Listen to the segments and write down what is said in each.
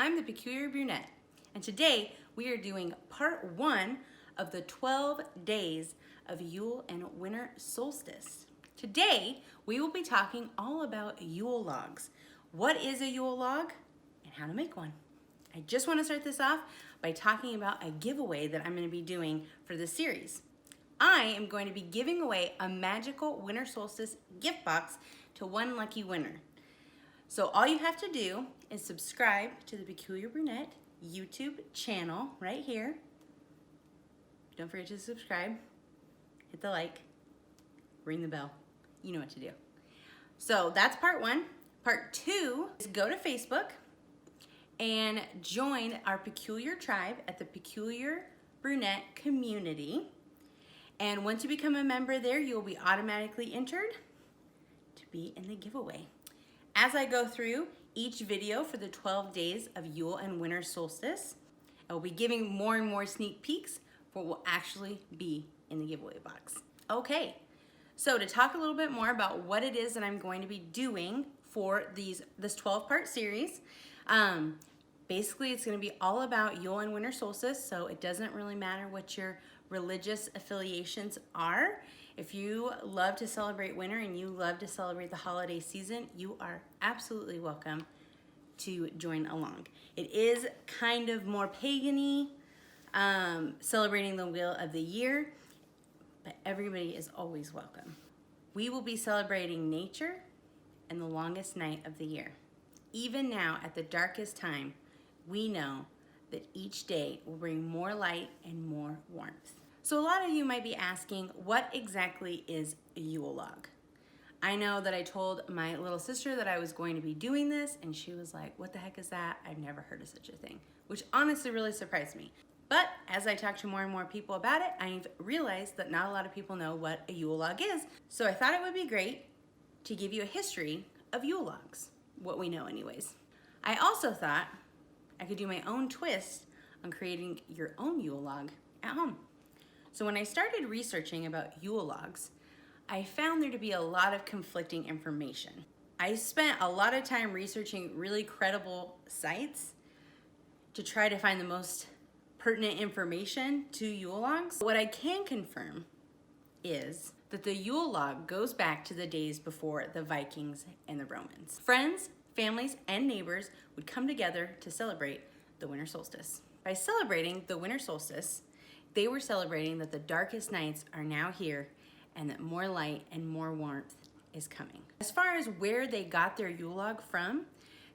I'm the Peculiar Brunette, and today we are doing part 1 of the 12 days of Yule and winter solstice. Today we will be talking all about Yule logs. What is a Yule log and how to make one? I just want to start this off by talking about a giveaway that I'm going to be doing for this series. I am going to be giving away a magical winter solstice gift box to one lucky winner. So all you have to do is subscribe to the Peculiar Brunette YouTube channel right here. Don't forget to subscribe, hit the like, ring the bell. You know what to do. So that's part 1. Part 2 is go to Facebook and join our Peculiar tribe at the Peculiar Brunette community. And once you become a member there, you will be automatically entered to be in the giveaway. As I go through each video for the 12 days of Yule and winter solstice, I will be giving more and more sneak peeks for what will actually be in the giveaway box. Okay, so to talk a little bit more about what it is that I'm going to be doing for this 12-part series, basically it's going to be all about Yule and winter solstice, so it doesn't really matter what your religious affiliations are. If you love to celebrate winter and you love to celebrate the holiday season, you are absolutely welcome to join along. It is kind of more pagan-y, celebrating the wheel of the year, but everybody is always welcome. We will be celebrating nature and the longest night of the year. Even now, at the darkest time, we know that each day will bring more light and more warmth. So a lot of you might be asking, what exactly is a Yule log? I know that I told my little sister that I was going to be doing this, and she was like, what the heck is that? I've never heard of such a thing, which honestly really surprised me. But as I talk to more and more people about it, I've realized that not a lot of people know what a Yule log is. So I thought it would be great to give you a history of Yule logs, what we know anyways. I also thought I could do my own twist on creating your own Yule log at home. So when I started researching about Yule logs, I found there to be a lot of conflicting information. I spent a lot of time researching really credible sites to try to find the most pertinent information to Yule logs. What I can confirm is that the Yule log goes back to the days before the Vikings and the Romans. Friends, families, and neighbors would come together to celebrate the winter solstice. By celebrating the winter solstice, they were celebrating that the darkest nights are now here and that more light and more warmth is coming. As far as where they got their Yule log from,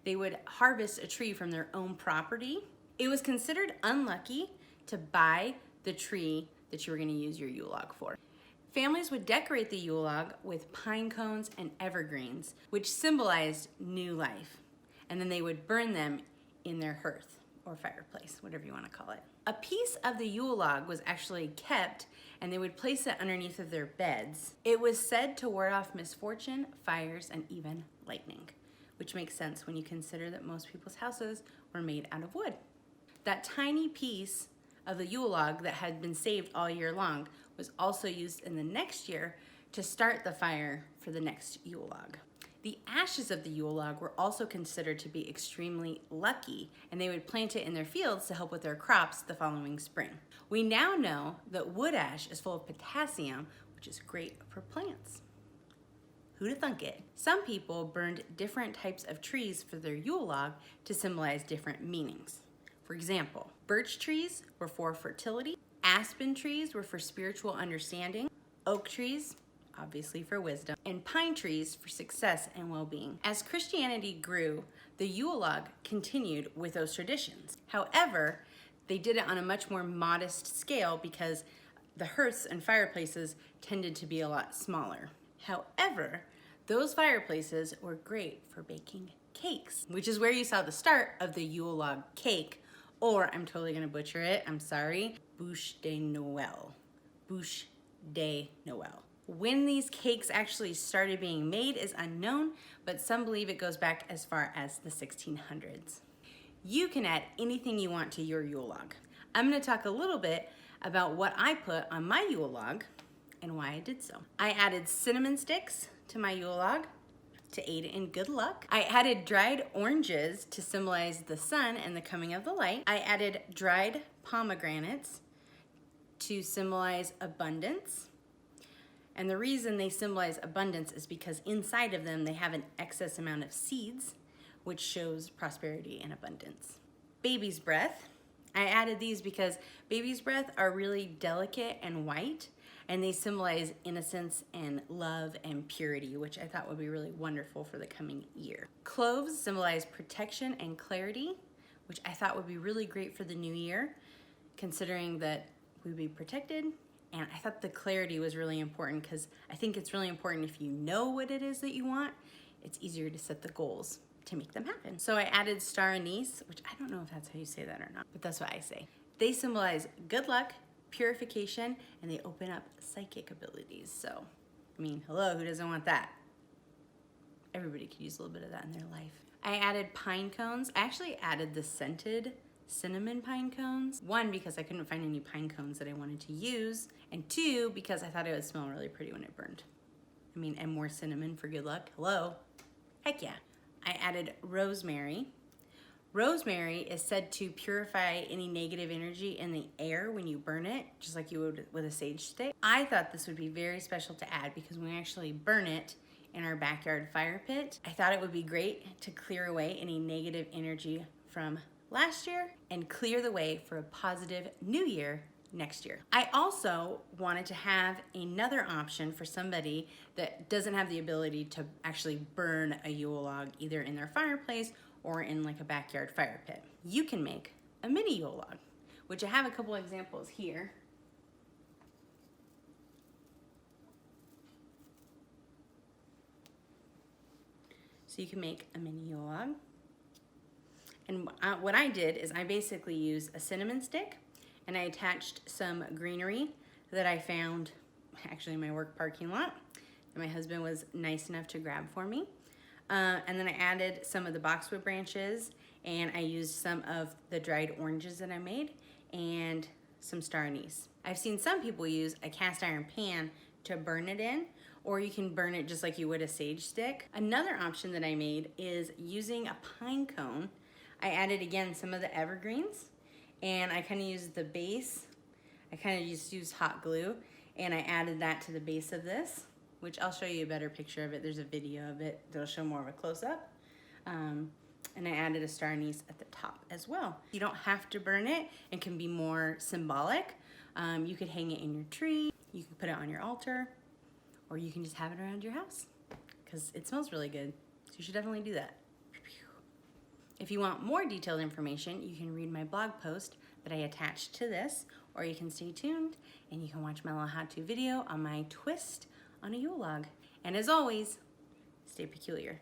they would harvest a tree from their own property. It was considered unlucky to buy the tree that you were going to use your Yule log for. Families would decorate the Yule log with pine cones and evergreens, which symbolized new life. And then they would burn them in their hearth or fireplace, whatever you want to call it. A piece of the Yule log was actually kept, and they would place it underneath of their beds. It was said to ward off misfortune, fires, and even lightning, which makes sense when you consider that most people's houses were made out of wood. That tiny piece of the Yule log that had been saved all year long was also used in the next year to start the fire for the next Yule log. The ashes of the Yule log were also considered to be extremely lucky, and they would plant it in their fields to help with their crops the following spring. We now know that wood ash is full of potassium, which is great for plants. Who'da thunk it? Some people burned different types of trees for their Yule log to symbolize different meanings. For example, birch trees were for fertility, aspen trees were for spiritual understanding, oak trees obviously for wisdom, and pine trees for success and well-being. As Christianity grew, the Yule log continued with those traditions. However, they did it on a much more modest scale because the hearths and fireplaces tended to be a lot smaller. However, those fireplaces were great for baking cakes, which is where you saw the start of the Yule log cake, or I'm totally gonna butcher it, I'm sorry, bûche de Noël. Bûche de Noël. When these cakes actually started being made is unknown, but some believe it goes back as far as the 1600s. You can add anything you want to your Yule log. I'm going to talk a little bit about what I put on my Yule log and why I did so. I added cinnamon sticks to my Yule log to aid in good luck. I added dried oranges to symbolize the sun and the coming of the light. I added dried pomegranates to symbolize abundance. And the reason they symbolize abundance is because inside of them they have an excess amount of seeds, which shows prosperity and abundance. Baby's breath. I added these because baby's breath are really delicate and white, and they symbolize innocence and love and purity, which I thought would be really wonderful for the coming year. Cloves symbolize protection and clarity, which I thought would be really great for the new year, considering that we'd be protected. And I thought the clarity was really important because I think it's really important if you know what it is that you want, it's easier to set the goals to make them happen. So I added star anise, which I don't know if that's how you say that or not, but that's what I say. They symbolize good luck, purification, and they open up psychic abilities. So, I mean, hello, who doesn't want that? Everybody could use a little bit of that in their life. I added pine cones. I actually added the scented cinnamon pine cones. One, because I couldn't find any pine cones that I wanted to use, and two, because I thought it would smell really pretty when it burned. I mean, and more cinnamon for good luck. Hello? Heck yeah. I added rosemary. Rosemary is said to purify any negative energy in the air when you burn it, just like you would with a sage stick. I thought this would be very special to add because when we actually burn it in our backyard fire pit, I thought it would be great to clear away any negative energy from last year and clear the way for a positive new year next year. I also wanted to have another option for somebody that doesn't have the ability to actually burn a Yule log either in their fireplace or in like a backyard fire pit. You can make a mini Yule log, which I have a couple examples here. So you can make a mini Yule log. And what I did is I basically used a cinnamon stick and I attached some greenery that I found actually in my work parking lot that my husband was nice enough to grab for me. And then I added some of the boxwood branches and I used some of the dried oranges that I made and some star anise. I've seen some people use a cast iron pan to burn it in, or you can burn it just like you would a sage stick. Another option that I made is using a pine cone. I added again some of the evergreens and I kind of used the base. I kind of just used hot glue and I added that to the base of this, which I'll show you a better picture of it. There's a video of it that'll show more of a close-up. And I added a star anise at the top as well. You don't have to burn it. It can be more symbolic. You could hang it in your tree. You can put it on your altar, or you can just have it around your house because it smells really good. So you should definitely do that. If you want more detailed information, you can read my blog post that I attached to this, or you can stay tuned and you can watch my little how-to video on my twist on a Yule log. And as always, stay peculiar.